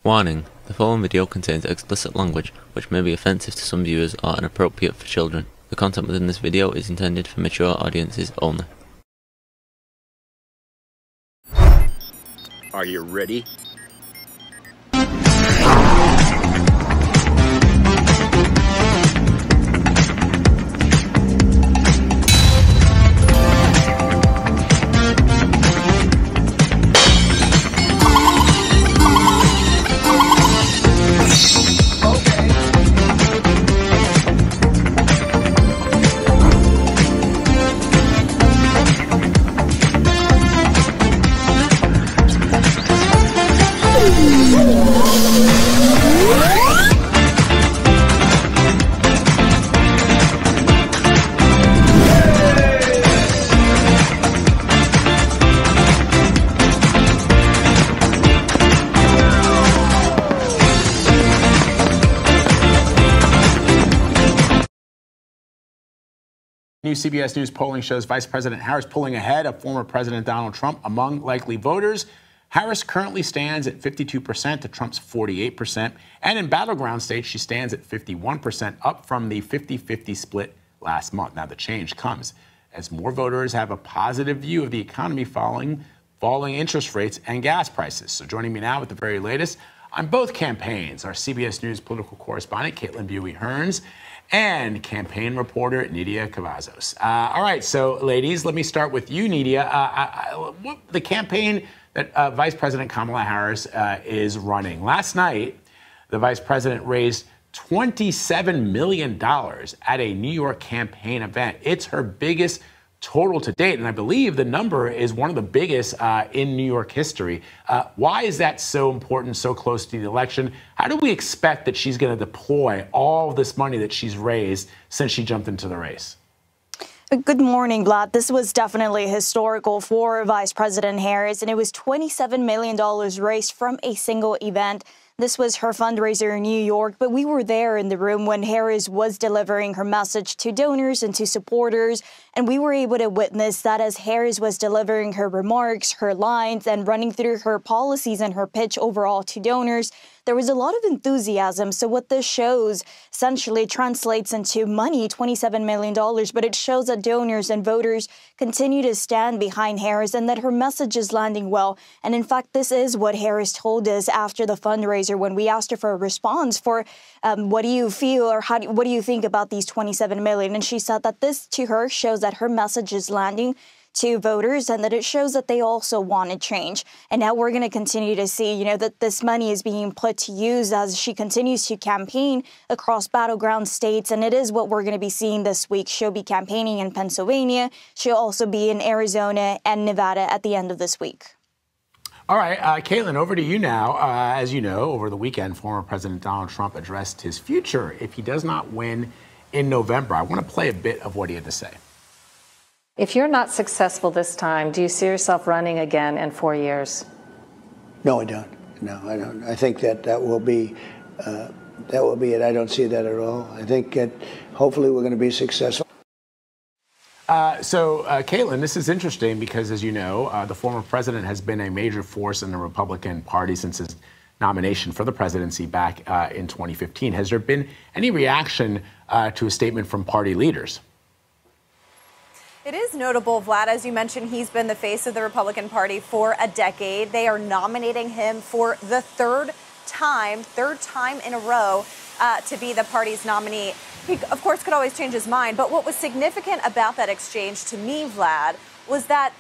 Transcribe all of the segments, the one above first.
Warning: the following video contains explicit language which may be offensive to some viewers or inappropriate for children. The content within this video is intended for mature audiences only. Are you ready? New CBS News polling shows Vice President Harris pulling ahead of former President Donald Trump among likely voters. Harris currently stands at 52% to Trump's 48%. And in battleground states, she stands at 51%, up from the 50-50 split last month. Now, the change comes as more voters have a positive view of the economy falling interest rates and gas prices. So joining me now with the very latest on both campaigns, our CBS News political correspondent, Caitlin Buie-Hearns, and campaign reporter Nidia Cavazos. All right, so ladies, let me start with you, Nidia. The campaign that Vice President Kamala Harris is running. Last night, the vice president raised $27 million at a New York campaign event. It's her biggest total to date, and I believe the number is one of the biggest in New York history. Why is that so important, so close to the election? How do we expect that she's going to deploy all this money that she's raised since she jumped into the race? Good morning, Vlad. This was definitely historical for Vice President Harris, and it was $27 million raised from a single event. This was her fundraiser in New York, but we were there in the room when Harris was delivering her message to donors and to supporters, and we were able to witness that as Harris was delivering her remarks, her lines, and running through her policies and her pitch overall to donors. There was a lot of enthusiasm. So what this shows essentially translates into money, $27 million, but it shows that donors and voters continue to stand behind Harris and that her message is landing well. And in fact, this is what Harris told us after the fundraiser when we asked her for a response for what do you feel or what do you think about these $27 million? And she said that this to her shows that her message is landing to voters and that it shows that they also want to change. And now we're going to continue to see, that this money is being put to use as she continues to campaign across battleground states. And it is what we're going to be seeing this week. She'll be campaigning in Pennsylvania. She'll also be in Arizona and Nevada at the end of this week. All right, Caitlin, over to you now. As you know, over the weekend, former President Donald Trump addressed his future if he does not win in November. I want to play a bit of what he had to say. If you're not successful this time, do you see yourself running again in 4 years? No, I don't. No, I don't. I think that will be it. I don't see that at all. I think hopefully we're going to be successful. Caitlin, this is interesting because, as you know, the former president has been a major force in the Republican Party since his nomination for the presidency back in 2015. Has there been any reaction to a statement from party leaders? It is notable, Vlad, as you mentioned, he's been the face of the Republican Party for a decade. They are nominating him for the third time in a row to be the party's nominee. He, of course, could always change his mind. But what was significant about that exchange to me, Vlad, was that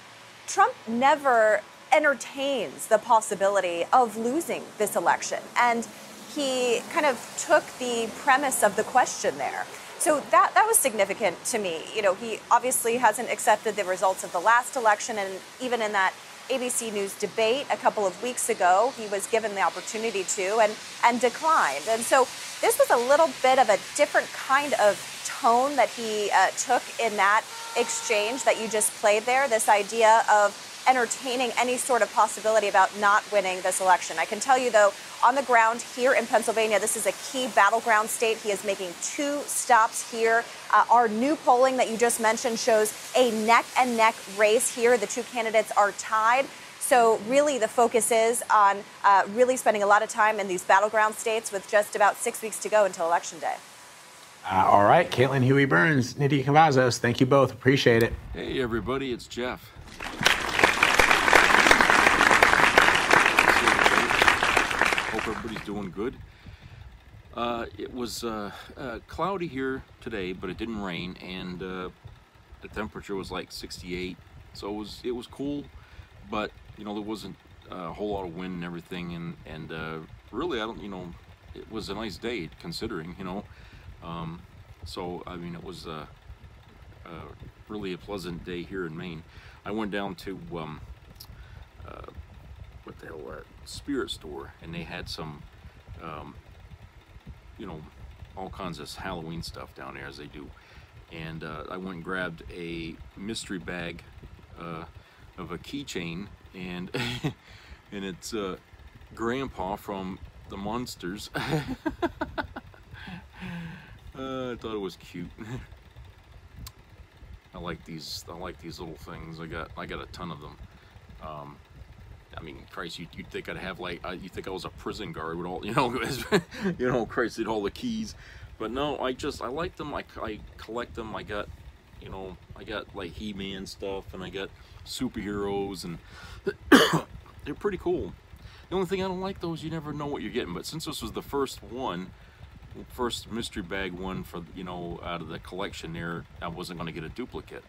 Trump never entertains the possibility of losing this election. And he kind of took the premise of the question there. So that was significant to me. He obviously hasn't accepted the results of the last election. And even in that ABC News debate a couple of weeks ago, he was given the opportunity to and declined. And so this was a little bit of a different kind of tone that he took in that exchange that you just played there, this idea of entertaining any sort of possibility about not winning this election. I can tell you, though, on the ground here in Pennsylvania, this is a key battleground state. He is making 2 stops here. Our new polling that you just mentioned shows a neck-and-neck race here. The 2 candidates are tied. So So really the focus is on really spending a lot of time in these battleground states with just about 6 weeks to go until Election Day. All right, Caitlin Huey Burns, Nydia Cavazos, thank you both. Appreciate it. Hey, everybody, it's Jeff. Hope everybody's doing good. It was cloudy here today, but it didn't rain, and the temperature was like 68, so it was cool, but you know, there wasn't a whole lot of wind and everything, and really, I don't, you know, it was a nice day considering, you know. So I mean, it was really a pleasant day here in Maine. I went down to what the hell, Spirit Store, and they had some you know, all kinds of Halloween stuff down there, as they do. And I went and grabbed a mystery bag of a keychain, and and it's Grandpa from the Monsters. I thought it was cute. I like these little things. I got a ton of them. I mean, Christ, you'd think I'd have like, you think I was a prison guard with all, you know, you know, Christ, did all the keys. But no, I like them. I collect them. I got, you know, I got like He-Man stuff, and I got superheroes, and they're pretty cool. The only thing I don't like, though, is you never know what you're getting. But since this was the first mystery bag one for, you know, out of the collection there, I wasn't going to get a duplicate.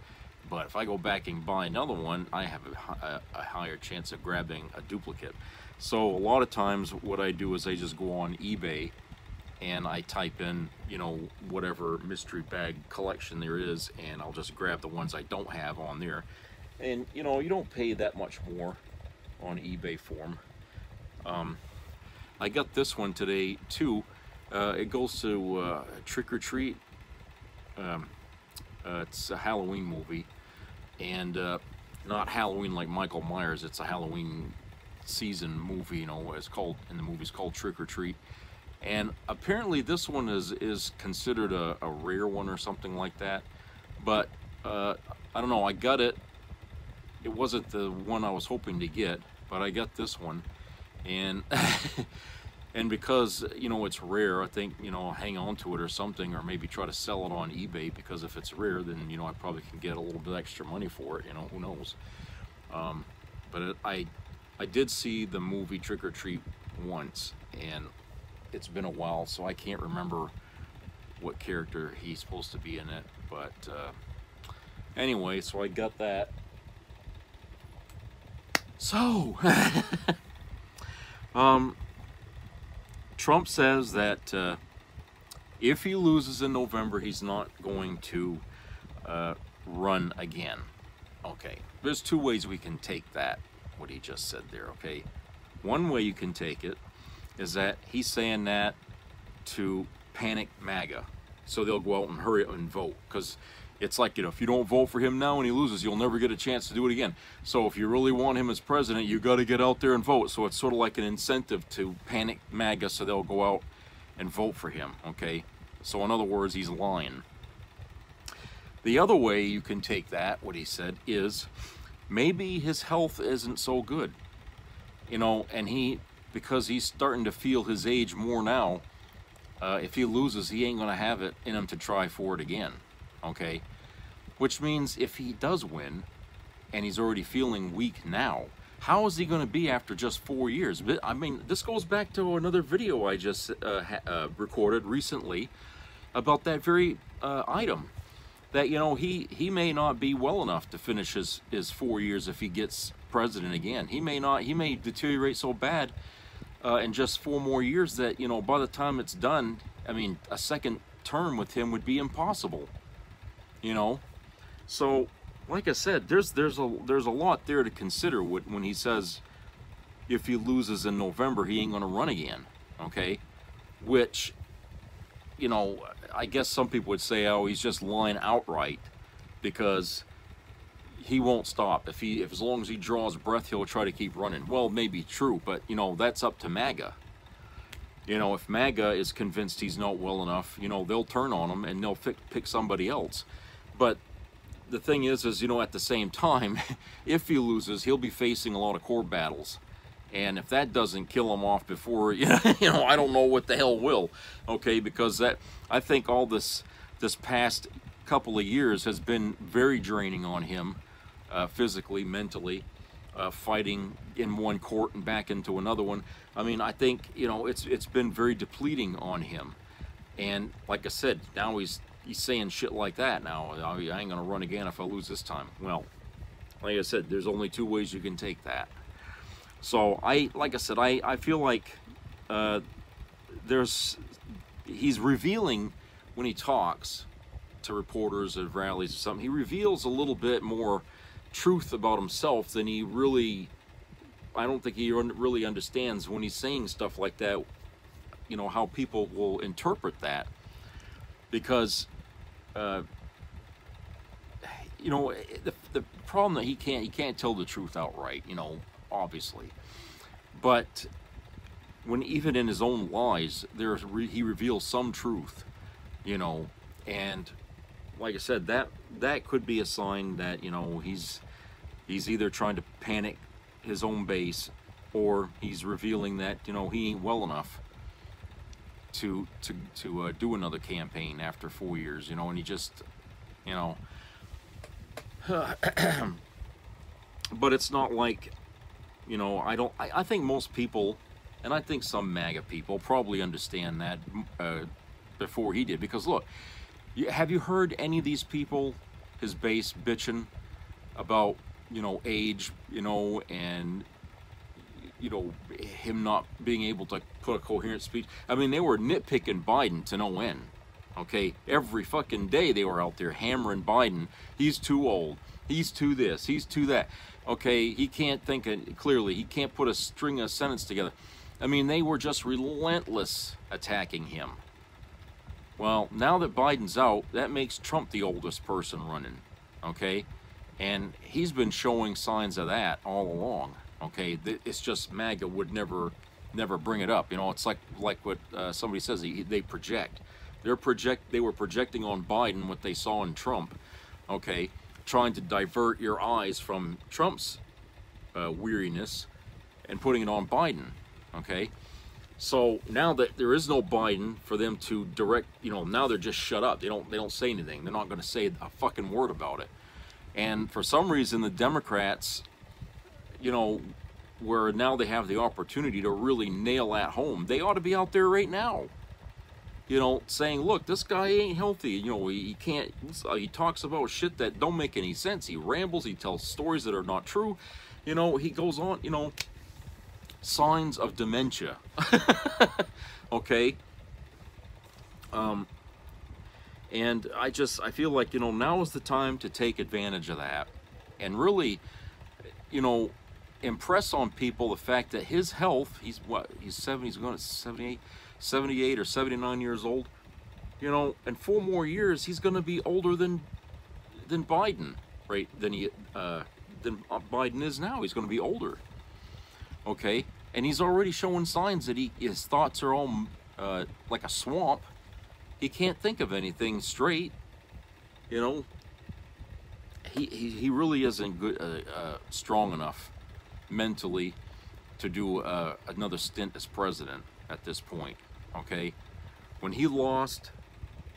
But if I go back and buy another one, I have a higher chance of grabbing a duplicate. So a lot of times what I do is I just go on eBay and I type in, you know, whatever mystery bag collection there is, and I'll just grab the ones I don't have on there. And, you know, you don't pay that much more on eBay for them. I got this one today, too. It goes to Trick or Treat. It's a Halloween movie, and not Halloween like Michael Myers. It's a Halloween season movie, you know. It's called, in the movie's called Trick or Treat, and apparently this one is considered a rare one or something like that. But I don't know. I got it. It wasn't the one I was hoping to get, but I got this one, and and because, you know, it's rare, I think, you know, I'll hang on to it or something, or maybe try to sell it on eBay, because if it's rare, then, you know, I probably can get a little bit extra money for it, you know, who knows. But I did see the movie Trick or Treat once, and it's been a while, so I can't remember what character he's supposed to be in it. But anyway, so I got that. So, Trump says that if he loses in November, he's not going to run again. Okay, there's two ways we can take that, what he just said there, okay? One way you can take it is that he's saying that to panic MAGA, so they'll go out and hurry up and vote, because it's like, you know, if you don't vote for him now and he loses, you'll never get a chance to do it again. So if you really want him as president, you got to get out there and vote. So it's sort of like an incentive to panic MAGA, so they'll go out and vote for him, okay? So in other words, he's lying. The other way you can take that, what he said, is maybe his health isn't so good, you know, and because he's starting to feel his age more now, if he loses, he ain't going to have it in him to try for it again. Okay, which means if he does win and he's already feeling weak now, how is he going to be after just 4 years? I mean, this goes back to another video I just recorded recently about that very item, that, you know, he may not be well enough to finish his 4 years if he gets president again. He may deteriorate so bad in just 4 more years that, you know, by the time it's done, I mean, a second term with him would be impossible. You know, so like I said, there's a lot there to consider when he says if he loses in November, he ain't gonna run again. Okay, which, you know, I guess some people would say, oh, he's just lying outright, because he won't stop. If as long as he draws breath, he'll try to keep running. Well, maybe true, but, you know, that's up to MAGA. You know, if MAGA is convinced he's not well enough, you know, they'll turn on him and they'll pick somebody else. But the thing is, you know, at the same time, if he loses, he'll be facing a lot of court battles. And if that doesn't kill him off before, you know, I don't know what the hell will, okay? Because I think all this past couple of years has been very draining on him, physically, mentally, fighting in one court and back into another one. I mean, I think, you know, it's been very depleting on him. And like I said, now he's saying shit like that now. I ain't gonna run again if I lose this time. Well, like I said, there's only two ways you can take that. So like I said, I feel like he's revealing when he talks to reporters at rallies or something, he reveals a little bit more truth about himself than he really, I don't think he really understands when he's saying stuff like that, you know, how people will interpret that. Because, you know, the problem that he can't tell the truth outright, you know, obviously. But when even in his own lies, he reveals some truth, you know, and like I said, that could be a sign that, you know, he's either trying to panic his own base, or he's revealing that, you know, he ain't well enough to do another campaign after 4 years, you know, and he just, you know, but it's not like, you know, I think most people, and I think some MAGA people probably understand that before he did, because look, have you heard any of these people, his base, bitching about, you know, age, you know, and, you know, him not being able to put a coherent speech? I mean, they were nitpicking Biden to no end, okay? Every fucking day they were out there hammering Biden. He's too old. He's too this. He's too that. Okay, he can't think clearly. He can't put a string of sentence together. I mean, they were just relentless attacking him. Well, now that Biden's out, that makes Trump the oldest person running, okay? And he's been showing signs of that all along, okay? It's just MAGA would never bring it up. You know, it's like what somebody says, they project. They were projecting on Biden what they saw in Trump, okay? Trying to divert your eyes from Trump's weariness and putting it on Biden, okay? So now that there is no Biden for them to direct, you know, now they're just shut up. They don't say anything. They're not going to say a fucking word about it. And for some reason, the Democrats, you know, where now they have the opportunity to really nail that home, they ought to be out there right now, you know, saying, look, this guy ain't healthy. You know, he can't, he talks about shit that don't make any sense. He rambles. He tells stories that are not true. You know, he goes on, you know, signs of dementia. Okay. And I feel like, you know, now is the time to take advantage of that and really, you know, impress on people the fact that his health, he's going to 78 or 79 years old, you know, in 4 more years, he's going to be older than Biden, right? Than Biden is now. He's going to be older. Okay. And he's already showing signs that his thoughts are all like a swamp. He can't think of anything straight. You know, he really isn't good, strong enough mentally to do another stint as president at this point. Okay, when he lost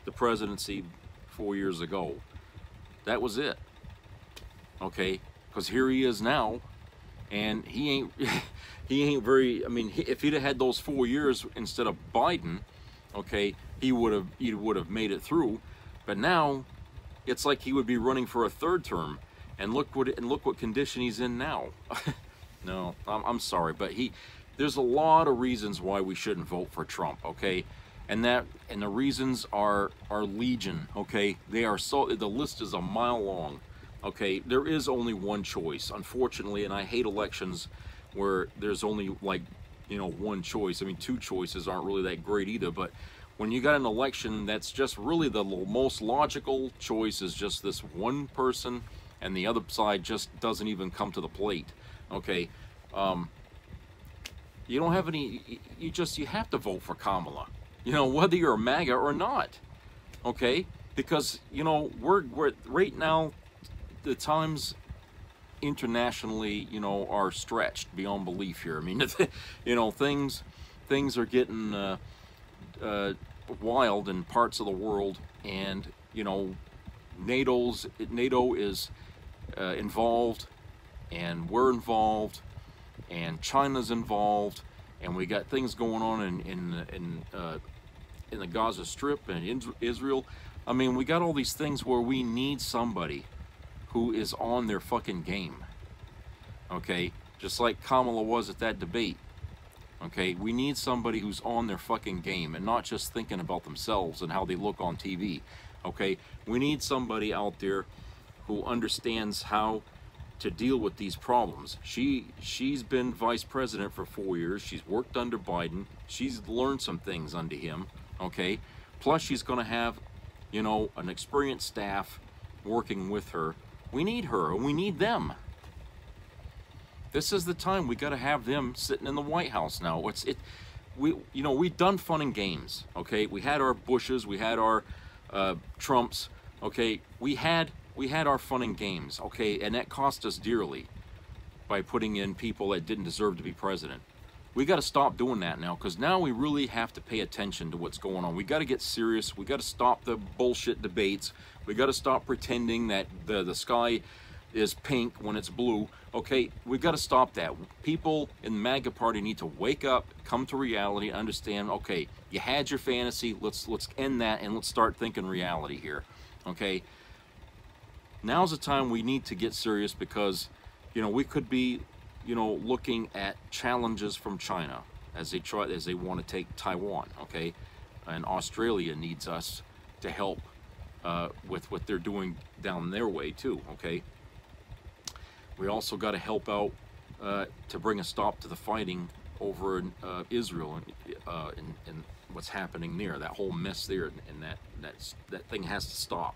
the presidency 4 years ago, that was it. Okay, because here he is now, and he ain't very. I mean, if he'd have had those 4 years instead of Biden, okay, he would have made it through. But now, it's like he would be running for a 3rd term, and look what condition he's in now. No, I'm sorry, but there's a lot of reasons why we shouldn't vote for Trump, okay? And the reasons are legion, okay? The list is a mile long, okay? There is only one choice, unfortunately, and I hate elections where there's only, like, you know, one choice. I mean, 2 choices aren't really that great either, but when you got an election that's just really the most logical choice is just this one person, and the other side just doesn't even come to the plate, okay? You don't have any, you have to vote for Kamala, you know, whether you're a MAGA or not, okay? Because, you know, we're right now, the times internationally, you know, are stretched beyond belief here. I mean, you know, things are getting wild in parts of the world, and you know, NATO is involved, and we're involved, and China's involved, and we got things going on in the Gaza Strip and Israel. I mean, we got all these things where we need somebody who is on their fucking game. Okay, just like Kamala was at that debate. Okay, we need somebody who's on their fucking game and not just thinking about themselves and how they look on TV. Okay, we need somebody out there who understands how to deal with these problems. She's been vice president for 4 years. She's worked under Biden. She's learned some things under him. Okay, plus she's going to have, you know, an experienced staff working with her. We need her, and we need them. This is the time we got to have them sitting in the White House now. We've done fun and games. Okay, we had our Bushes, we had our Trumps. Okay, we had our fun and games. Okay, and that cost us dearly by putting in people that didn't deserve to be president. We got to stop doing that now, because now we really have to pay attention to what's going on. We got to get serious. We got to stop the bullshit debates. We got to stop pretending that the sky is pink when it's blue. Okay, we got to stop that. People in the MAGA party need to wake up, come to reality, understand, okay, you had your fantasy, let's end that, and let's start thinking reality here. Okay, now's the time we need to get serious, because, you know, we could be, you know, looking at challenges from China as they want to take Taiwan. Okay, and Australia needs us to help with what they're doing down their way too. Okay, we also got to help out to bring a stop to the fighting over in Israel and what's happening there. That whole mess there, and that thing has to stop.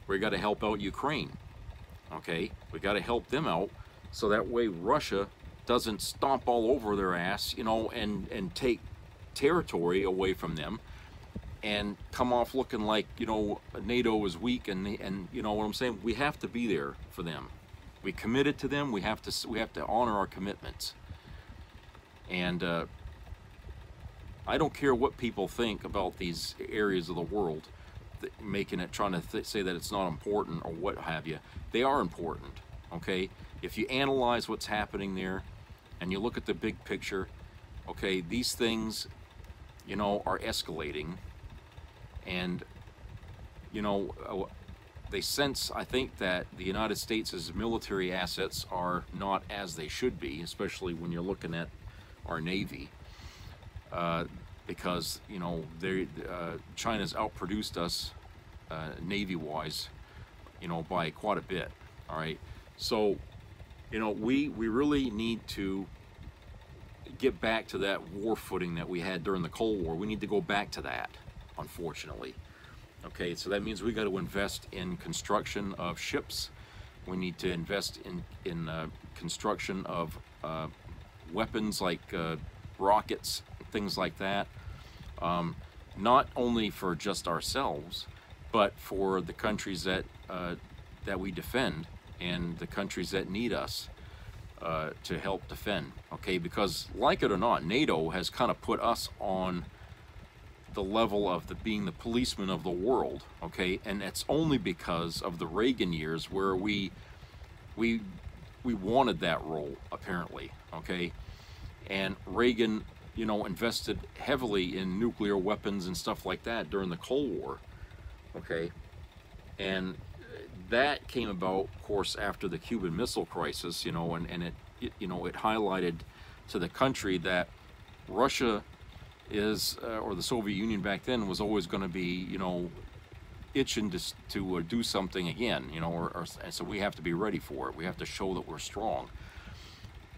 We got to help out Ukraine. Okay, we got to help them out, so that way Russia doesn't stomp all over their ass, you know, and take territory away from them, and come off looking like, you know, NATO is weak, and you know what I'm saying. We have to be there for them. We committed to them. We have to honor our commitments. And I don't care what people think about these areas of the world, trying to say that it's not important or what have you. They are important. Okay, if you analyze what's happening there, and you look at the big picture, okay, these things, you know, are escalating, and you know, they sense, I think, that the United States' military assets are not as they should be, especially when you're looking at our Navy, because, you know, China's outproduced us Navy-wise, you know, by quite a bit. All right, so, you know, we really need to get back to that war footing that we had during the Cold War. We need to go back to that, unfortunately. Okay, so that means we got to invest in construction of ships. We need to invest in construction of weapons like rockets, things like that. Not only for just ourselves, but for the countries that we defend, and the countries that need us to help defend. Okay, because like it or not, NATO has kind of put us on the level of being the policeman of the world. Okay, and it's only because of the Reagan years where we wanted that role, apparently. Okay, and Reagan, you know, invested heavily in nuclear weapons and stuff like that during the Cold War. Okay, and that came about, of course, after the Cuban Missile Crisis, you know, and it you know, it highlighted to the country that Russia is, or the Soviet Union back then, was always going to be, you know, itching to do something again, you know, and so we have to be ready for it. We have to show that we're strong.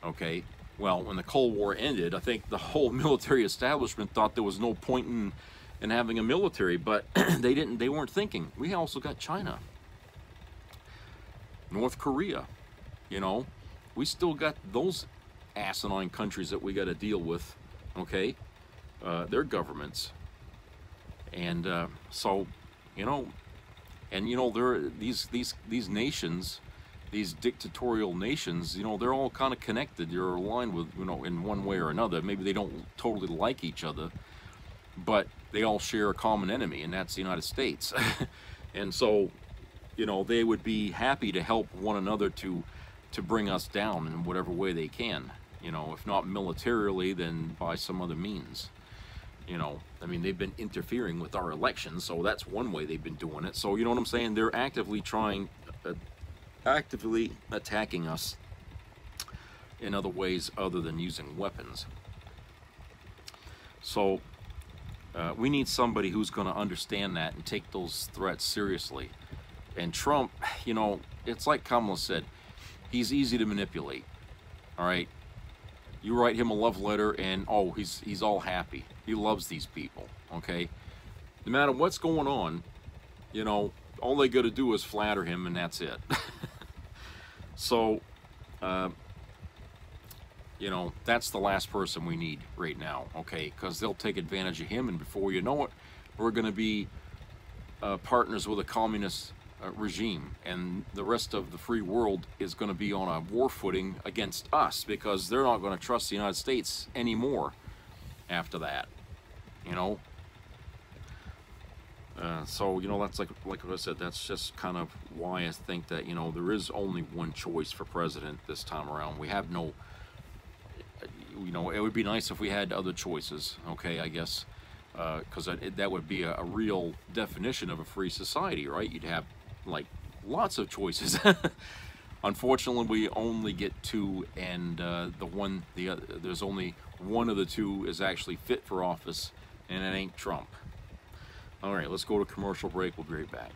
Okay, well, when the Cold War ended, I think the whole military establishment thought there was no point in having a military, but they weren't thinking, we also got China, North Korea, you know, we still got those asinine countries that we got to deal with. Okay, their governments. And so, you know, And you know, these nations, these dictatorial nations, you know, they're all kind of connected. They're aligned with, you know, in one way or another. Maybe they don't totally like each other, but they all share a common enemy, and that's the United States. And so, you know, they would be happy to help one another to bring us down in whatever way they can. You know, if not militarily, then by some other means. You know, I mean, they've been interfering with our elections, so that's one way they've been doing it. So, you know what I'm saying? They're actively actively attacking us in other ways other than using weapons. So, we need somebody who's going to understand that and take those threats seriously. And Trump, you know, it's like Kamala said, he's easy to manipulate. All right? You write him a love letter and, oh, he's all happy. He loves these people, okay? No matter what's going on, you know, all they got to do is flatter him and that's it. So, you know, that's the last person we need right now, okay? Because they'll take advantage of him, and before you know it, we're going to be partners with a communist regime, and the rest of the free world is going to be on a war footing against us, because they're not going to trust the United States anymore after that, you know? So, you know, that's like what I said, that's just kind of why I think that, you know, there is only one choice for president this time around. We have no, you know, it would be nice if we had other choices, okay, I guess, because that would be a real definition of a free society, right? You'd have, like, lots of choices. Unfortunately, we only get two, and there's only one of the two is actually fit for office, and it ain't Trump. All right, let's go to commercial break. We'll be right back.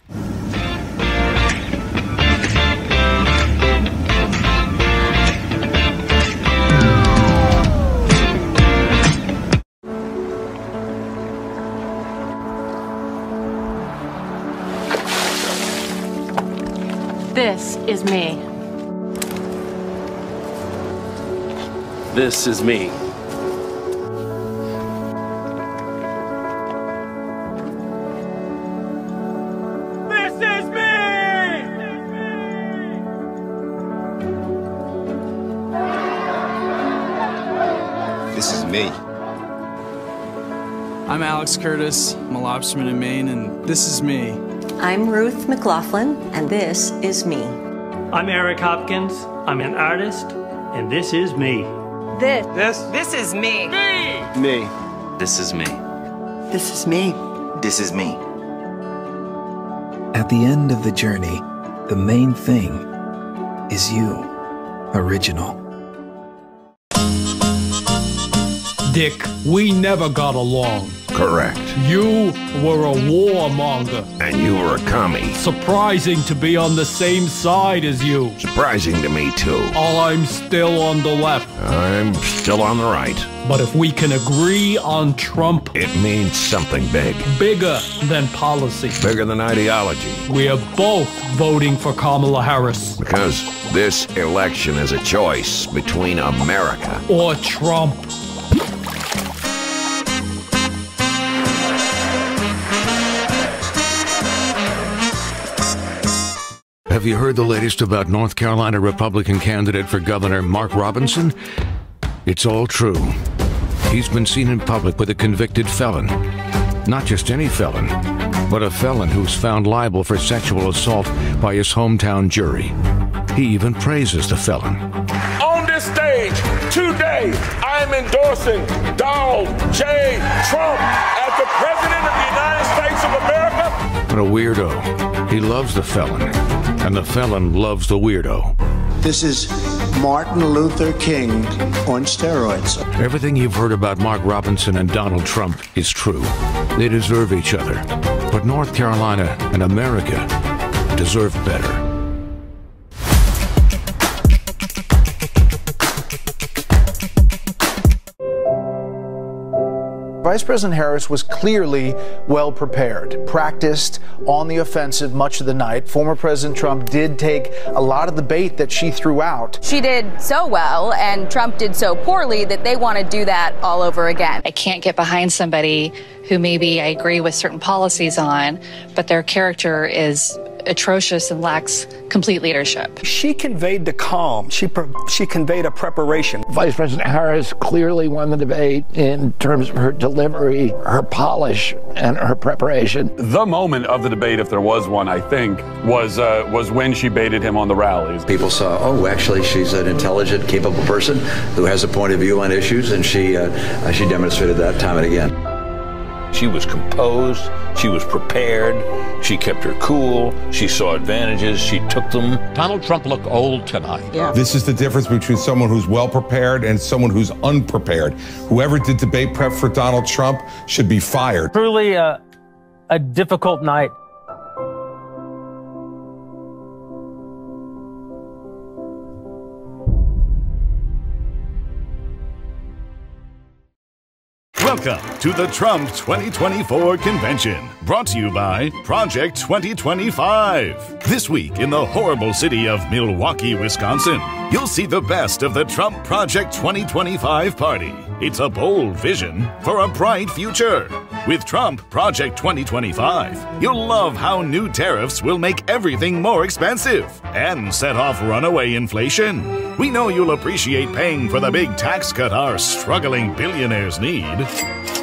This is me. This is me. I'm Alex Curtis, I'm a lobsterman in Maine, and this is me. I'm Ruth McLaughlin, and this is me. I'm Eric Hopkins, I'm an artist, and this is me. This is me. Me. This is me. This is me. This is me. At the end of the journey, the main thing is you. Original. Dick, we never got along. Correct. You were a warmonger. And you were a commie. Surprising to be on the same side as you. Surprising to me, too. I'm still on the left. I'm still on the right. But if we can agree on Trump... It means something big. Bigger than policy. Bigger than ideology. We are both voting for Kamala Harris. Because this election is a choice between America... or Trump. Have you heard the latest about North Carolina Republican candidate for governor Mark Robinson? It's all true. He's been seen in public with a convicted felon. Not just any felon, but a felon who's found liable for sexual assault by his hometown jury. He even praises the felon. On this stage today, I am endorsing Donald J. Trump as the President of the United States of America. What a weirdo. He loves the felon, and the felon loves the weirdo. This is Martin Luther King on steroids. Everything you've heard about Mark Robinson and Donald Trump is true. They deserve each other. But North Carolina and America deserve better. Vice President Harris was clearly well prepared, practiced on the offensive much of the night. Former President Trump did take a lot of the bait that she threw out. She did so well, and Trump did so poorly that they want to do that all over again. I can't get behind somebody who maybe I agree with certain policies on, but their character is atrocious and lacks complete leadership. She conveyed the calm. She conveyed a preparation. Vice President Harris clearly won the debate in terms of her delivery, her polish, and her preparation. The moment of the debate, if there was one, I think, was when she baited him on the rallies. People saw, oh, actually, she's an intelligent, capable person who has a point of view on issues, and she demonstrated that time and again. She was composed, she was prepared, she kept her cool, she saw advantages, she took them. Donald Trump looked old tonight. Yeah. This is the difference between someone who's well prepared and someone who's unprepared. Whoever did debate prep for Donald Trump should be fired. Truly a difficult night. Welcome to the Trump 2024 convention, brought to you by Project 2025. This week in the horrible city of Milwaukee, Wisconsin, you'll see the best of the Trump Project 2025 party. It's a bold vision for a bright future. With Trump Project 2025, you'll love how new tariffs will make everything more expensive and set off runaway inflation. We know you'll appreciate paying for the big tax cut our struggling billionaires need.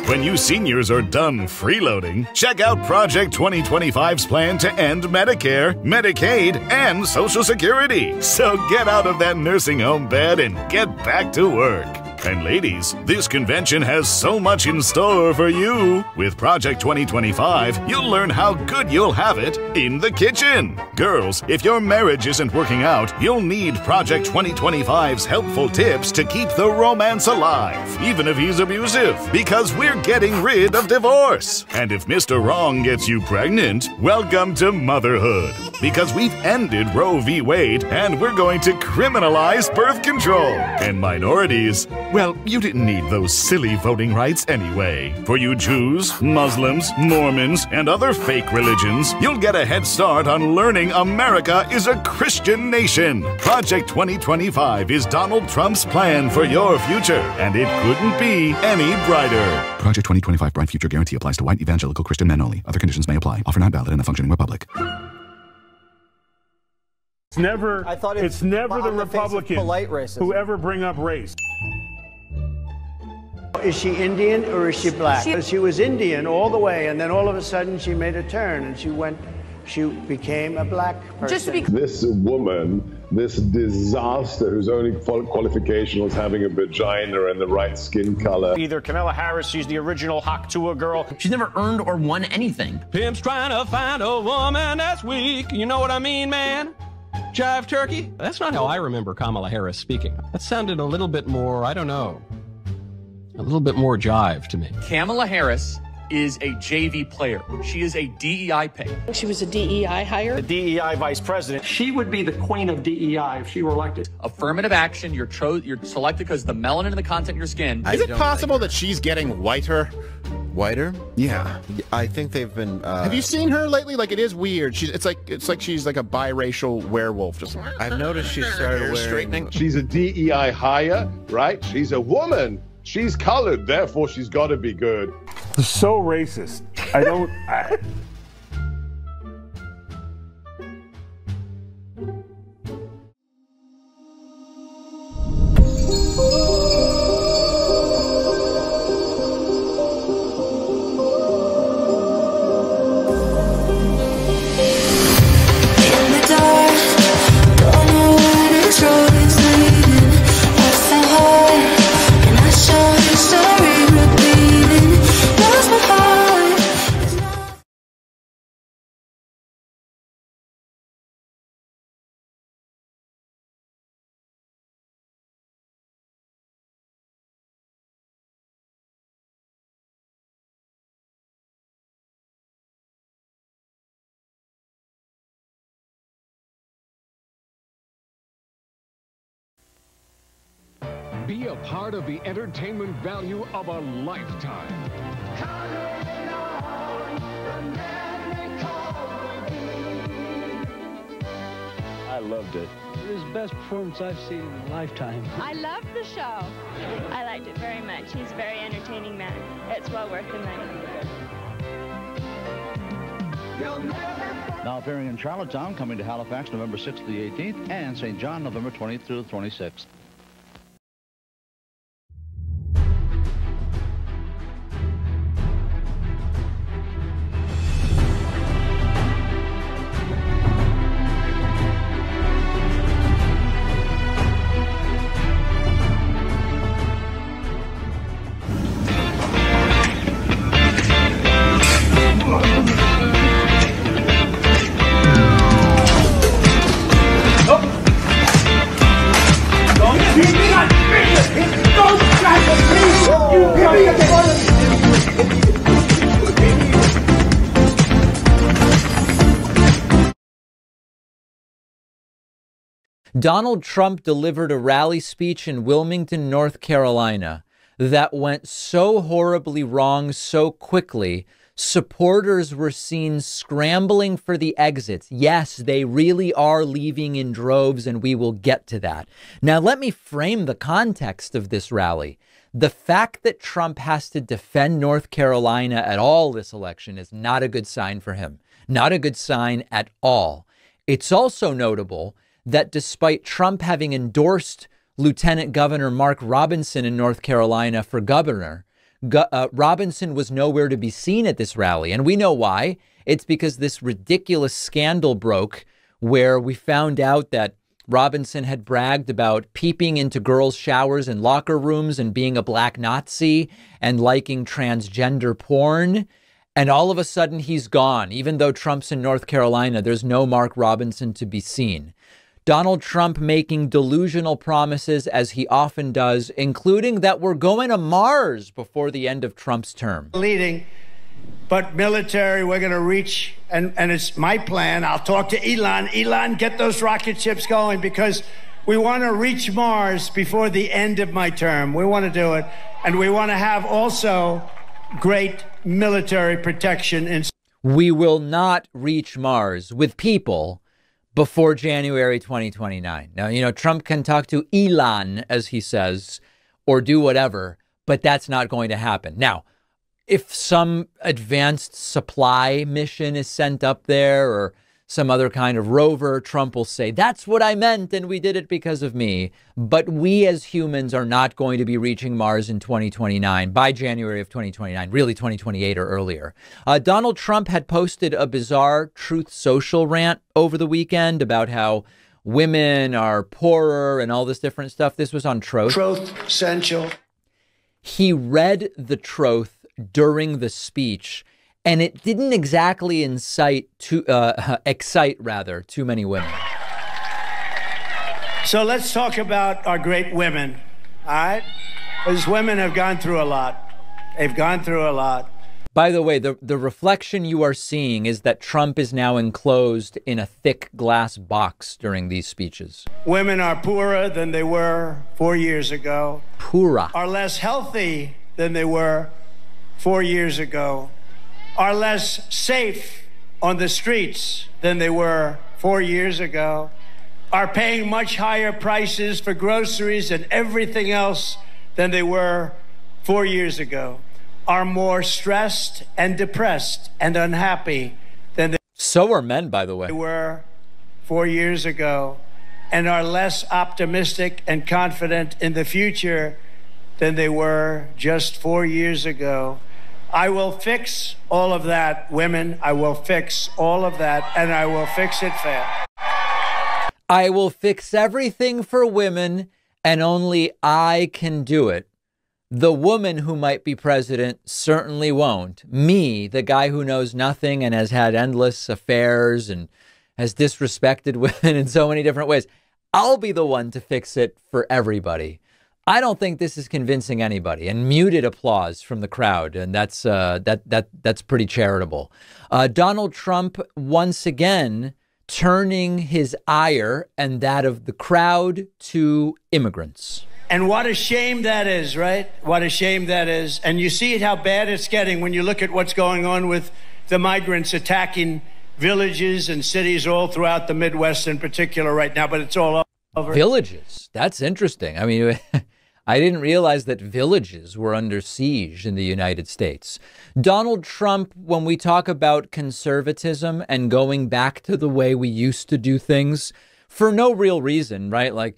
When you seniors are done freeloading, check out Project 2025's plan to end Medicare, Medicaid, and Social Security. So get out of that nursing home bed and get back to work. And ladies, this convention has so much in store for you. With Project 2025, you'll learn how good you'll have it in the kitchen. Girls, if your marriage isn't working out, you'll need Project 2025's helpful tips to keep the romance alive, even if he's abusive, because we're getting rid of divorce. And if Mr. Wrong gets you pregnant, welcome to motherhood, because we've ended Roe v. Wade and we're going to criminalize birth control. And minorities, well, you didn't need those silly voting rights anyway. For you Jews, Muslims, Mormons, and other fake religions, you'll get a head start on learning America is a Christian nation. Project 2025 is Donald Trump's plan for your future, and it couldn't be any brighter. Project 2025 Bright Future Guarantee applies to white evangelical Christian men only. Other conditions may apply. Offer not valid in a functioning republic. It's never the Republicans who ever bring up race. Is she Indian or is she black? She was Indian all the way, and then all of a sudden she made a turn and she became a black person. This woman, this disaster whose only qualification was having a vagina and the right skin color. Either Kamala Harris, she's the original Haktua girl. She's never earned or won anything. Pimp's trying to find a woman that's weak. You know what I mean, man? Jive turkey? That's not how I remember Kamala Harris speaking. That sounded a little bit more, I don't know, a little bit more jive to me. Kamala Harris is a JV player. She is a DEI pick. She was a DEI hire. The DEI vice president. She would be the queen of DEI if she were elected. Affirmative action. You're selected because the melanin in the content of your skin. Is it possible that she's getting whiter? Whiter? Yeah. I think they've been. Have you seen her lately? Like, it is weird. It's like she's like a biracial werewolf. Just. I've noticed she started wearing. Straightening. She's a DEI hire, right? She's a woman. She's colored, therefore she's got to be good. So racist. I don't. Be a part of the entertainment value of a lifetime. I loved it. It was the best performance I've seen in a lifetime. I loved the show. I liked it very much. He's a very entertaining man. It's well worth the money. Now appearing in Charlottetown, coming to Halifax November 6th to the 18th, and St. John November 20th through the 26th. Donald Trump delivered a rally speech in Wilmington, North Carolina that went so horribly wrong so quickly, supporters were seen scrambling for the exits. Yes, they really are leaving in droves, and we will get to that. Now, let me frame the context of this rally. The fact that Trump has to defend North Carolina at all this election is not a good sign for him. Not a good sign at all. It's also notable that despite Trump having endorsed Lieutenant Governor Mark Robinson in North Carolina for governor, Robinson was nowhere to be seen at this rally. And we know why. It's because this ridiculous scandal broke where we found out that Robinson had bragged about peeping into girls' showers and locker rooms and being a black Nazi and liking transgender porn. And all of a sudden he's gone. Even though Trump's in North Carolina, there's no Mark Robinson to be seen. Donald Trump making delusional promises, as he often does, including that we're going to Mars before the end of Trump's term. Leading, but military, we're going to reach, and it's my plan. I'll talk to Elon. Elon, get those rocket ships going, because we want to reach Mars before the end of my term. We want to do it. And we want to have also great military protection. We will not reach Mars with people before January 2029. Now, you know, Trump can talk to Elon, as he says, or do whatever, but that's not going to happen. Now, if some advanced supply mission is sent up there or some other kind of rover, Trump will say, that's what I meant, and we did it because of me. But we as humans are not going to be reaching Mars in 2029, by January of 2029, really 2028 or earlier. Donald Trump had posted a bizarre Truth Social rant over the weekend about how women are poorer and all this different stuff. This was on Truth. Truth Central. He read the Truth during the speech, and it didn't exactly excite too many women. So let's talk about our great women, all right? Because women have gone through a lot. They've gone through a lot. By the way, the reflection you are seeing is that Trump is now enclosed in a thick glass box during these speeches. Women are poorer than they were 4 years ago. Poorer. Are less healthy than they were 4 years ago. Are less safe on the streets than they were 4 years ago, are paying much higher prices for groceries and everything else than they were 4 years ago, are more stressed and depressed and unhappy than so are men, by the way, they were 4 years ago, and are less optimistic and confident in the future than they were just 4 years ago. I will fix all of that, women. I will fix all of that, and I will fix it fast. I will fix everything for women, and only I can do it. The woman who might be president certainly won't. Me, the guy who knows nothing and has had endless affairs and has disrespected women in so many different ways, I'll be the one to fix it for everybody. I don't think this is convincing anybody. And muted applause from the crowd, and that's pretty charitable. Donald Trump once again turning his ire and that of the crowd to immigrants. And what a shame that is, right? What a shame that is. And you see how bad it's getting when you look at what's going on with the migrants attacking villages and cities all throughout the Midwest in particular right now, but it's all over. Villages. That's interesting. I mean, I didn't realize that villages were under siege in the United States. Donald Trump, when we talk about conservatism and going back to the way we used to do things for no real reason, right? Like,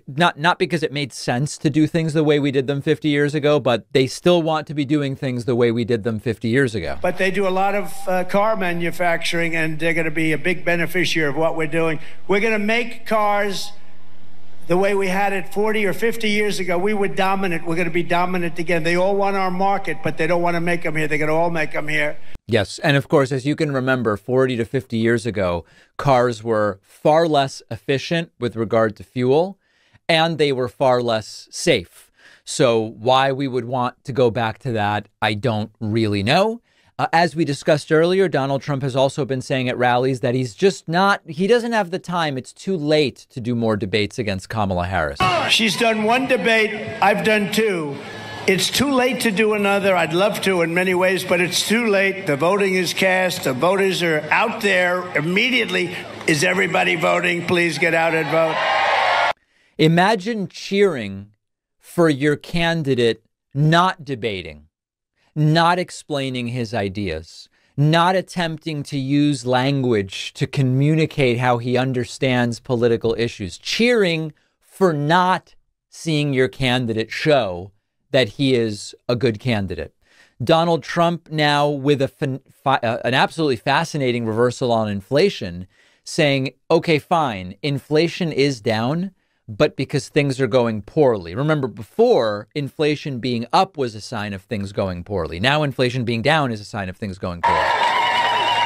not because it made sense to do things the way we did them 50 years ago, but they still want to be doing things the way we did them 50 years ago. But they do a lot of car manufacturing, and they're going to be a big beneficiary of what we're doing. We're going to make cars the way we had it 40 or 50 years ago. We were dominant. We're going to be dominant again. They all want our market, but they don't want to make them here. They're going to all make them here. Yes. And of course, as you can remember, 40 to 50 years ago, cars were far less efficient with regard to fuel, and they were far less safe. So why we would want to go back to that, I don't really know. As we discussed earlier, Donald Trump has also been saying at rallies that he doesn't have the time. It's too late to do more debates against Kamala Harris. She's done one debate. I've done two. It's too late to do another. I'd love to in many ways, but it's too late. The voting is cast. The voters are out there immediately. Is everybody voting? Please get out and vote. Imagine cheering for your candidate not debating, not explaining his ideas, not attempting to use language to communicate how he understands political issues, cheering for not seeing your candidate show that he is a good candidate. Donald Trump now with an absolutely fascinating reversal on inflation, saying, okay, fine, inflation is down, but because things are going poorly. Remember, before, inflation being up was a sign of things going poorly. Now inflation being down is a sign of things going poorly.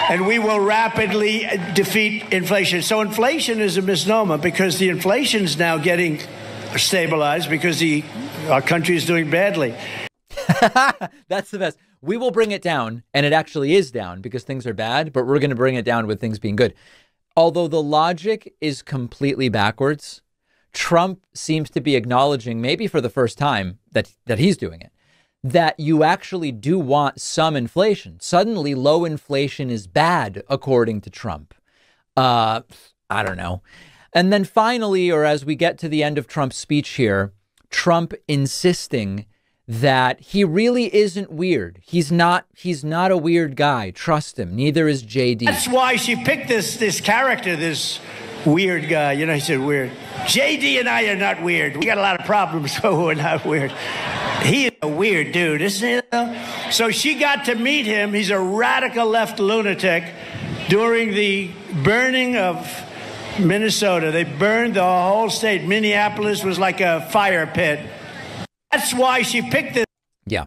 And we will rapidly defeat inflation. So inflation is a misnomer because the inflation's now getting stabilized because our country is doing badly. That's the best. We will bring it down, and it actually is down because things are bad, but we're going to bring it down with things being good. Although the logic is completely backwards, Trump seems to be acknowledging, maybe for the first time, that he's doing it, that you actually do want some inflation. Suddenly, low inflation is bad, according to Trump. I don't know. And then finally, or as we get to the end of Trump's speech here, Trump insisting that he really isn't weird. He's not a weird guy. Trust him. Neither is JD. That's why she picked this character, this weird guy. You know, he said weird. JD and I are not weird. We got a lot of problems, so we're not weird. He is a weird dude, isn't he? So she got to meet him. He's a radical left lunatic. During the burning of Minnesota, they burned the whole state. Minneapolis was like a fire pit. That's why she picked this. Yeah.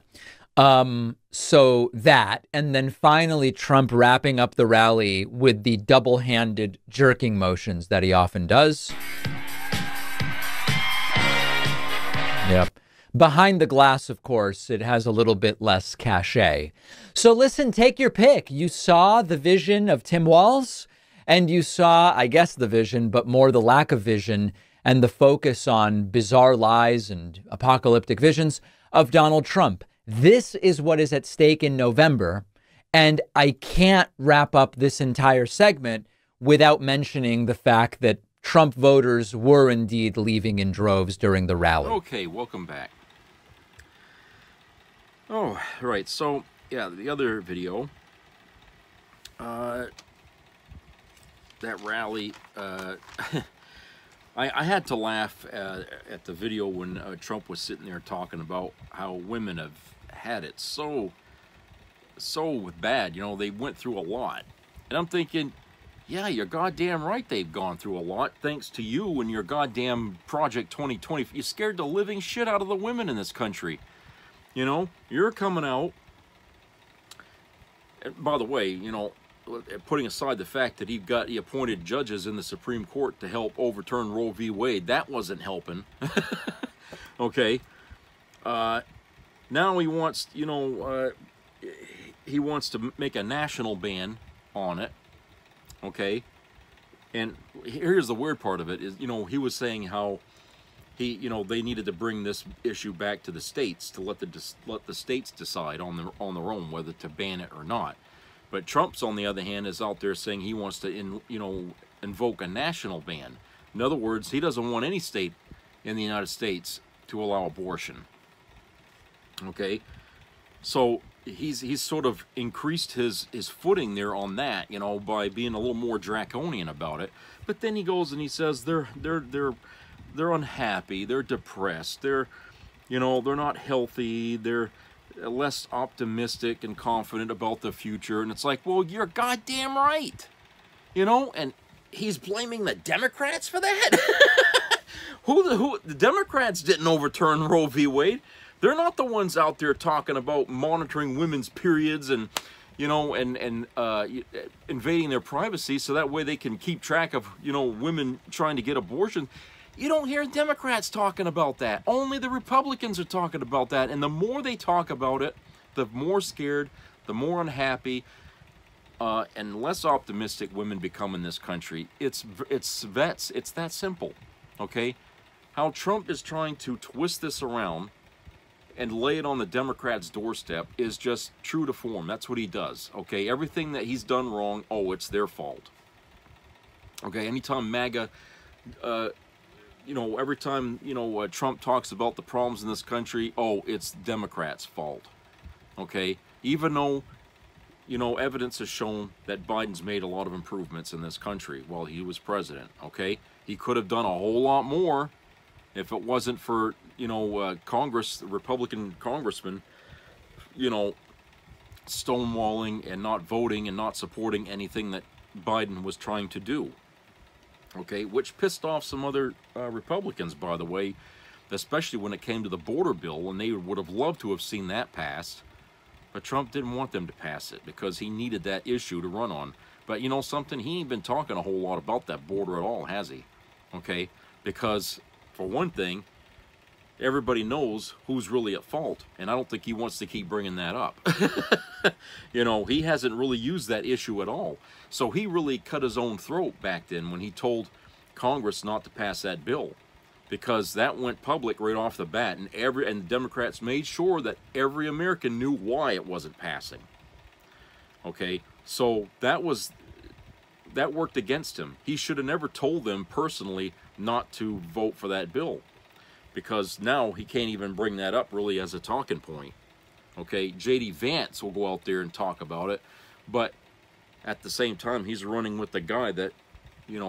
So that, and then finally Trump wrapping up the rally with the double-handed jerking motions that he often does. Yep. Behind the glass, of course, it has a little bit less cachet. So listen, take your pick. You saw the vision of Tim Walz, and you saw, I guess, the vision, but more the lack of vision and the focus on bizarre lies and apocalyptic visions of Donald Trump. This is what is at stake in November, and I can't wrap up this entire segment without mentioning the fact that Trump voters were indeed leaving in droves during the rally. Okay, welcome back. Oh, right. So, yeah, the other video, that rally, I had to laugh at the video when Trump was sitting there talking about how women have had it so bad. You know, they went through a lot. And I'm thinking, yeah, you're goddamn right they've gone through a lot thanks to you and your goddamn Project 2020. You scared the living shit out of the women in this country. You know, you're coming out. And by the way, you know, putting aside the fact that he appointed judges in the Supreme Court to help overturn Roe v. Wade, that wasn't helping. Okay. Now he wants, you know, he wants to make a national ban on it. Okay. And here's the weird part of it is, you know, he was saying how they needed to bring this issue back to the states to let the states decide on their own whether to ban it or not. But Trump's, on the other hand, is out there saying he wants to invoke a national ban. In other words, he doesn't want any state in the United States to allow abortion. Okay, so he's sort of increased his footing there on that, you know, by being a little more draconian about it. But then he goes and he says they're unhappy, they're depressed, they're not healthy, they're less optimistic and confident about the future. And it's like, well, you're goddamn right, you know. And he's blaming the Democrats for that. Who the Democrats didn't overturn Roe v. Wade. They're not the ones out there talking about monitoring women's periods and, you know, and invading their privacy so that way they can keep track of, you know, women trying to get abortion. You don't hear Democrats talking about that. Only the Republicans are talking about that. And the more they talk about it, the more scared, the more unhappy, and less optimistic women become in this country. It's that simple, okay? How Trump is trying to twist this around and lay it on the Democrats' doorstep is just true to form. That's what he does, okay? Everything that he's done wrong, oh, it's their fault. Okay, anytime MAGA, every time, Trump talks about the problems in this country, oh, it's Democrats' fault, okay? Even though, evidence has shown that Biden's made a lot of improvements in this country while he was president, okay? He could have done a whole lot more if it wasn't for, Congress, the Republican congressmen, stonewalling and not voting and not supporting anything that Biden was trying to do. Okay, which pissed off some other Republicans, by the way, especially when it came to the border bill, and they would have loved to have seen that passed. But Trump didn't want them to pass it because he needed that issue to run on. But you know something? He ain't been talking a whole lot about that border at all, has he? Okay, because for one thing, everybody knows who's really at fault, and I don't think he wants to keep bringing that up. He hasn't really used that issue at all. So he really cut his own throat back then when he told Congress not to pass that bill, because that went public right off the bat, and the Democrats made sure that every American knew why it wasn't passing. Okay, so that worked against him. He should have never told them personally not to vote for that bill, because now he can't even bring that up really as a talking point. Okay, J.D. Vance will go out there and talk about it, but at the same time, he's running with the guy that,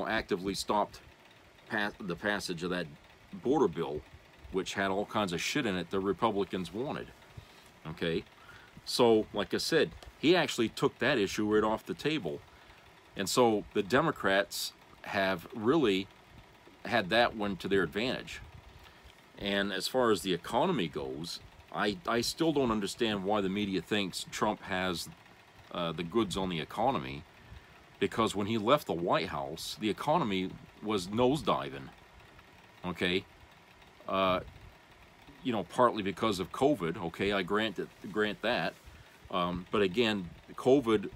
actively stopped the passage of that border bill, which had all kinds of shit in it the Republicans wanted. Okay, so like I said, he actually took that issue right off the table. And so the Democrats have really had that one to their advantage. And as far as the economy goes, I still don't understand why the media thinks Trump has the goods on the economy, because when he left the White House, the economy was nosediving. Okay, partly because of COVID. Okay, I grant that, but again, COVID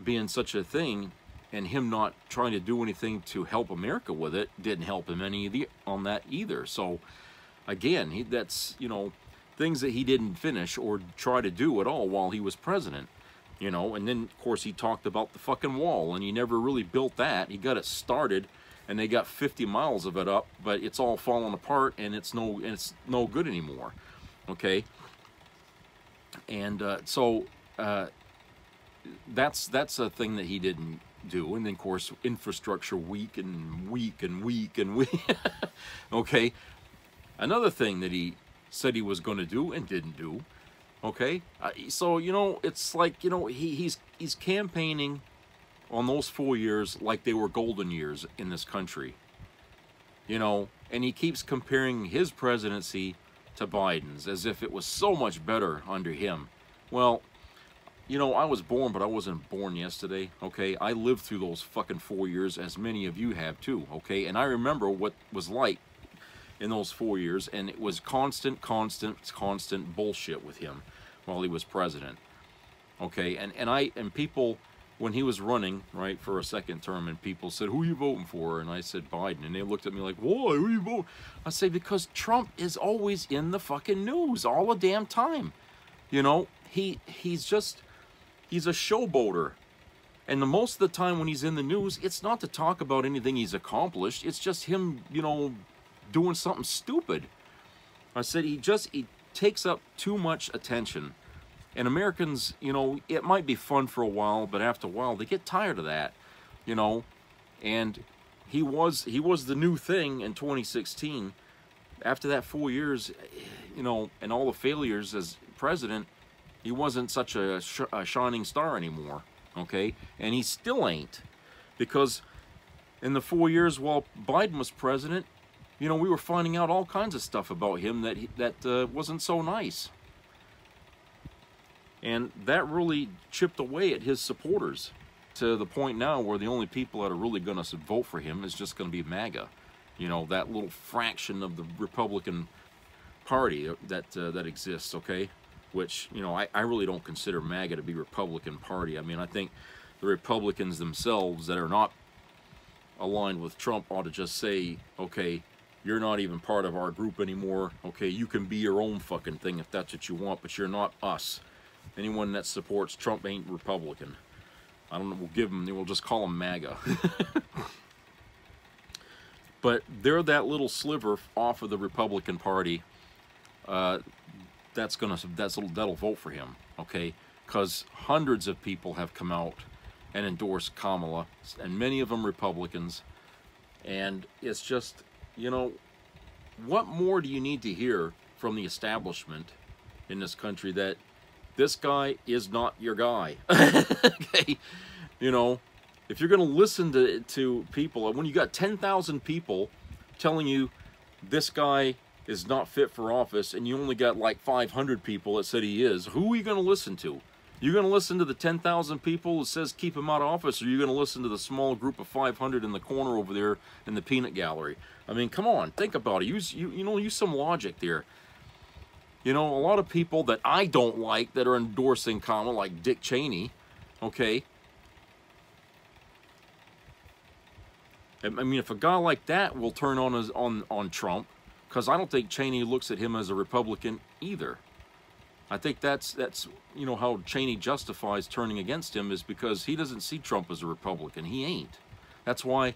being such a thing, and him not trying to do anything to help America with it, didn't help him on that either. So again, that's things that he didn't finish or try to do at all while he was president. And then of course he talked about the fucking wall, and he never really built that. He got it started, and they got 50 miles of it up, but it's all falling apart, and it's no good anymore. Okay, and so that's a thing that he didn't do. And then of course infrastructure weak. Okay, another thing that he said he was going to do and didn't do. Okay, so it's like he's campaigning on those 4 years like they were golden years in this country, and he keeps comparing his presidency to Biden's as if it was so much better under him. Well, I was born, but I wasn't born yesterday. Okay, I lived through those fucking 4 years, as many of you have too. Okay, and I remember what it was like in those 4 years, and it was constant bullshit with him while he was president. Okay, and people when he was running, right, for a second term, and people said, who are you voting for? And I said, Biden. And they looked at me like, why? Who are you voting? I say, because Trump is always in the fucking news all the damn time. You know, he's a showboater. And the most of the time when he's in the news, it's not to talk about anything he's accomplished. It's just him, you know, doing something stupid. I said, he takes up too much attention. And Americans, you know, it might be fun for a while, but after a while, they get tired of that, you know. And he was the new thing in 2016. After that 4 years, you know, and all the failures as president, he wasn't such a shining star anymore, okay? And he still ain't. Because in the 4 years while Biden was president, you know, we were finding out all kinds of stuff about him that wasn't so nice. And that really chipped away at his supporters to the point now where the only people that are really going to vote for him is just going to be MAGA. You know, that little fraction of the Republican Party that exists, okay? Which, you know, I really don't consider MAGA to be Republican Party. I mean, I think the Republicans themselves that are not aligned with Trump ought to just say, okay, you're not even part of our group anymore. Okay, you can be your own fucking thing if that's what you want, but you're not us. Anyone that supports Trump ain't Republican. I don't know, we'll just call them MAGA. But they're that little sliver off of the Republican Party that'll vote for him, okay? Because hundreds of people have come out and endorsed Kamala, and many of them Republicans. And it's just, you know, what more do you need to hear from the establishment in this country that this guy is not your guy? Okay, you know, if you're going to listen to people, when you got 10,000 people telling you this guy is not fit for office, and you only got like 500 people that said he is, who are you going to listen to? You're going to listen to the 10,000 people that says keep him out of office, or you're going to listen to the small group of 500 in the corner over there in the peanut gallery? I mean, come on, think about it. Use some logic there. You know, a lot of people that I don't like that are endorsing Kamala, like Dick Cheney, okay? I mean, if a guy like that will turn on Trump, because I don't think Cheney looks at him as a Republican either. I think that's you know, how Cheney justifies turning against him is because he doesn't see Trump as a Republican. He ain't. That's why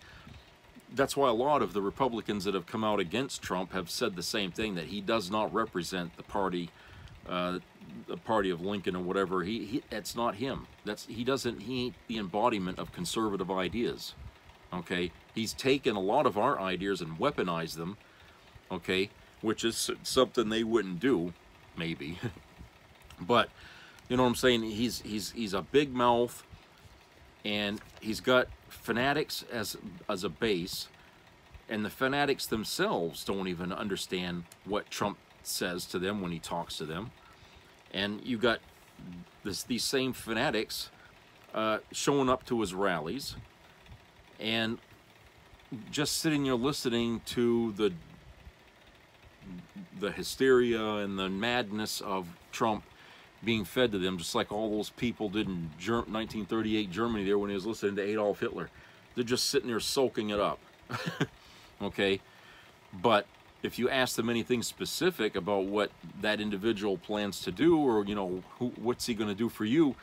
a lot of the Republicans that have come out against Trump have said the same thing, that he does not represent the party of Lincoln or whatever. It's not him. He ain't the embodiment of conservative ideas. Okay, he's taken a lot of our ideas and weaponized them. Okay, which is something they wouldn't do, maybe. But you know what I'm saying? He's a big mouth, and he's got fanatics as a base, and the fanatics themselves don't even understand what Trump says to them when he talks to them. And you got these same fanatics showing up to his rallies and just sitting there listening to the hysteria and the madness of Trump being fed to them, just like all those people did in 1938 Germany there when he was listening to Adolf Hitler. They're just sitting there soaking it up. Okay? But if you ask them anything specific about what that individual plans to do, or, you know, what's he going to do for you,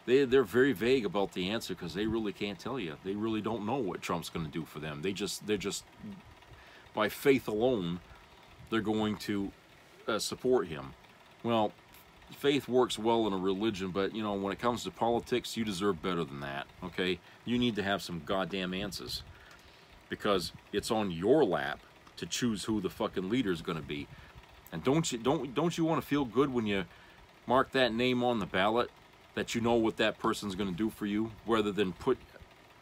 they're very vague about the answer, because they really can't tell you. They really don't know what Trump's going to do for them. They're just by faith alone, they're going to support him. Well, faith works well in a religion, but, you know, when it comes to politics, you deserve better than that, okay? You need to have some goddamn answers, because it's on your lap to choose who the fucking leader is going to be. And don't you want to feel good when you mark that name on the ballot, that you know what that person's going to do for you, rather than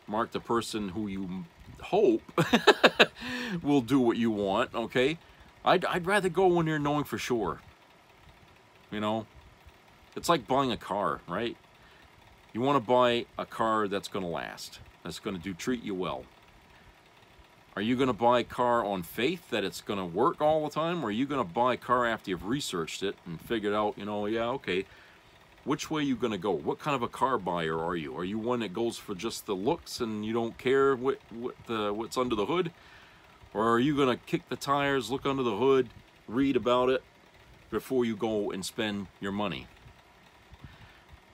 mark the person who you hope will do what you want, okay? I'd rather go in there knowing for sure. You know, it's like buying a car, right? You want to buy a car that's going to last, that's going to treat you well. Are you going to buy a car on faith that it's going to work all the time, or are you going to buy a car after you've researched it and figured out, you know, yeah, okay, which way are you going to go? What kind of a car buyer are you? Are you one that goes for just the looks and you don't care what's under the hood? Or are you going to kick the tires, look under the hood, read about it before you go and spend your money?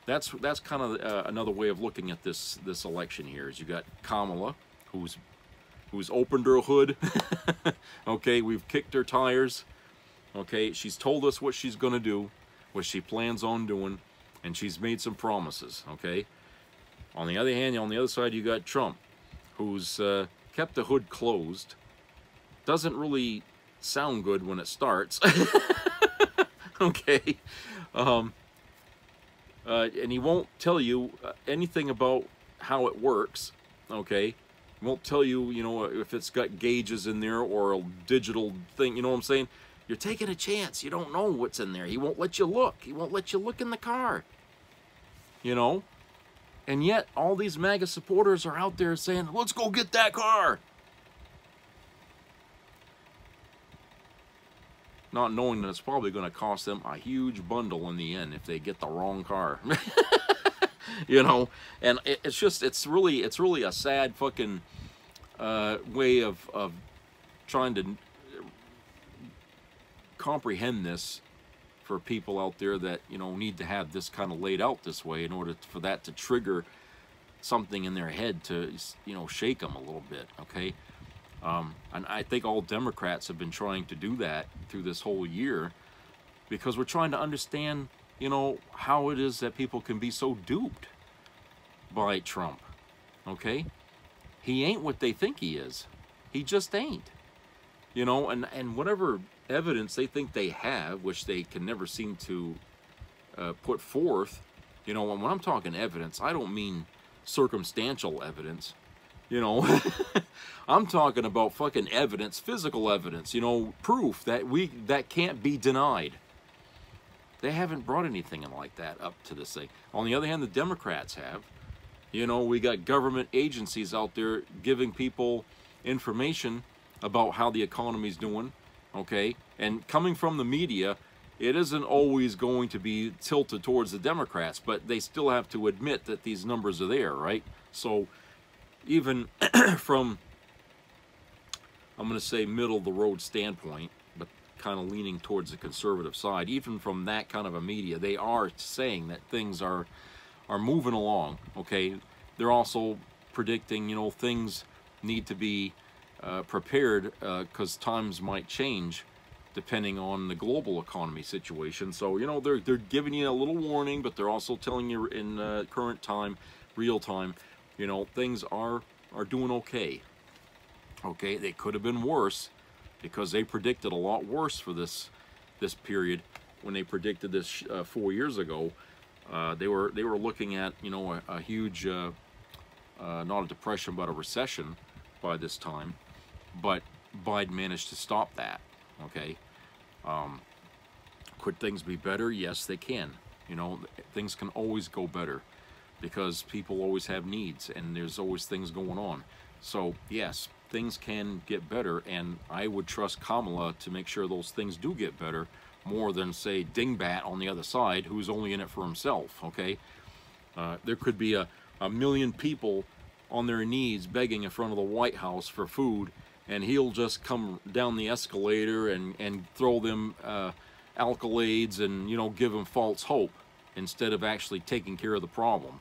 That's kind of another way of looking at this election here. Is you got Kamala, who's opened her hood. Okay, we've kicked her tires. Okay, she's told us what she's going to do, what she plans on doing, and she's made some promises. Okay, on the other hand, on the other side, you got Trump, who's kept the hood closed. Doesn't really sound good when it starts. Okay, and he won't tell you anything about how it works. Okay, he won't tell you, you know, if it's got gauges in there or a digital thing. You know what I'm saying? You're taking a chance. You don't know what's in there. He won't let you look. He won't let you look in the car. You know? And yet, all these MAGA supporters are out there saying, let's go get that car. Not knowing that it's probably going to cost them a huge bundle in the end if they get the wrong car. You know? And it's really a sad fucking way of trying to comprehend this for people out there that, you know, need to have this kind of laid out this way in order for that to trigger something in their head to, you know, shake them a little bit. Okay, and I think all Democrats have been trying to do that through this whole year, because we're trying to understand, you know, how it is that people can be so duped by Trump. Okay, he ain't what they think he is. He just ain't. You know, and whatever evidence they think they have, which they can never seem to put forth, you know, when I'm talking evidence, I don't mean circumstantial evidence, you know. I'm talking about fucking evidence, physical evidence, you know, proof that can't be denied. They haven't brought anything like that up to this thing. On the other hand, the Democrats have. You know, we got government agencies out there giving people information about how the economy's doing, okay? And coming from the media, it isn't always going to be tilted towards the Democrats, but they still have to admit that these numbers are there, right? So even from, I'm going to say middle of the road standpoint, but kind of leaning towards the conservative side, even from that kind of a media, they are saying that things are moving along, okay? They're also predicting, you know, things need to be prepared because times might change depending on the global economy situation. So, you know, they're giving you a little warning, but they're also telling you in current time, real time, you know, things are doing okay. Okay, they could have been worse because they predicted a lot worse for this period when they predicted this 4 years ago. They were looking at, you know, a huge not a depression but a recession by this time. But Biden managed to stop that, okay? Could things be better? Yes, they can. You know, things can always go better because people always have needs and there's always things going on. So, yes, things can get better, and I would trust Kamala to make sure those things do get better more than, say, Dingbat on the other side who's only in it for himself, okay? There could be a million people on their knees begging in front of the White House for food, and he'll just come down the escalator and throw them accolades and, you know, give them false hope instead of actually taking care of the problem.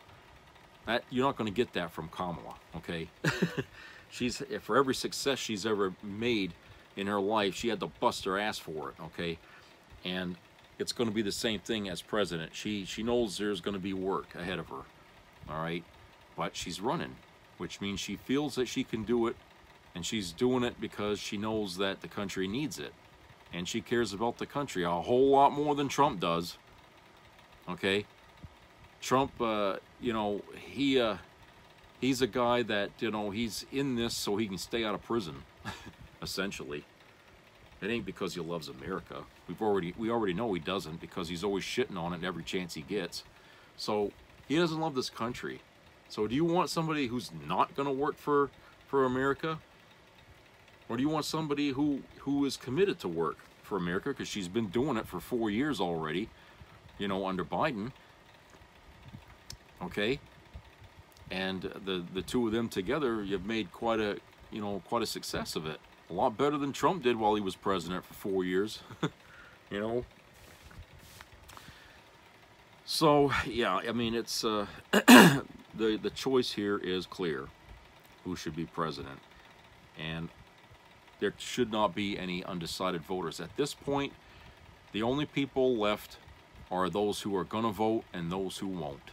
That, you're not going to get that from Kamala, okay? For every success she's ever made in her life, she had to bust her ass for it, okay? And it's going to be the same thing as president. She knows there's going to be work ahead of her, all right? But she's running, which means she feels that she can do it. And she's doing it because she knows that the country needs it. And she cares about the country a whole lot more than Trump does. Okay? Trump, you know, he's a guy that, you know, he's in this so he can stay out of prison, essentially. It ain't because he loves America. We already know he doesn't, because he's always shitting on it every chance he gets. So he doesn't love this country. So do you want somebody who's not going to work for America? Or do you want somebody who is committed to work for America? Because she's been doing it for 4 years already, you know, under Biden. Okay, and the two of them together, you've made quite a success of it. A lot better than Trump did while he was president for 4 years. You know. So yeah, I mean, it's the choice here is clear. Who should be president? And there should not be any undecided voters at this point. The only people left are those who are gonna vote and those who won't.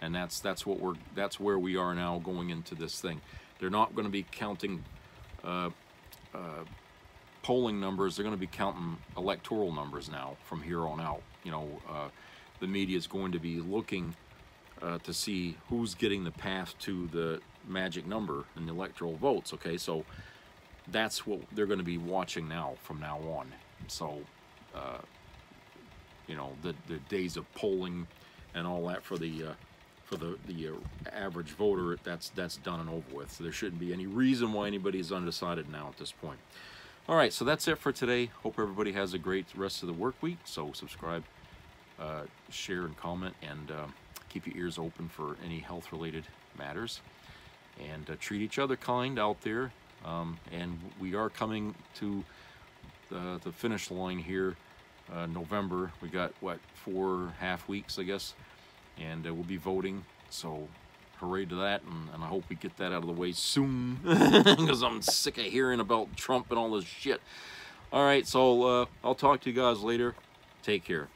And that's where we are now going into this thing. They're not going to be counting polling numbers. They're going to be counting electoral numbers now from here on out. You know, the media is going to be looking to see who's getting the path to the magic number in the electoral votes. Okay, so that's what they're going to be watching now from now on. So you know, the days of polling and all that for the average voter, that's done and over with. So there shouldn't be any reason why anybody's undecided now at this point. All right, so that's it for today. Hope everybody has a great rest of the work week. So subscribe, share, and comment, and keep your ears open for any health-related matters. And treat each other kind out there. And we are coming to the finish line here. November. We got, what, 4.5 weeks, I guess. And we'll be voting, so hooray to that, and I hope we get that out of the way soon, because I'm sick of hearing about Trump and all this shit. All right, so I'll talk to you guys later. Take care.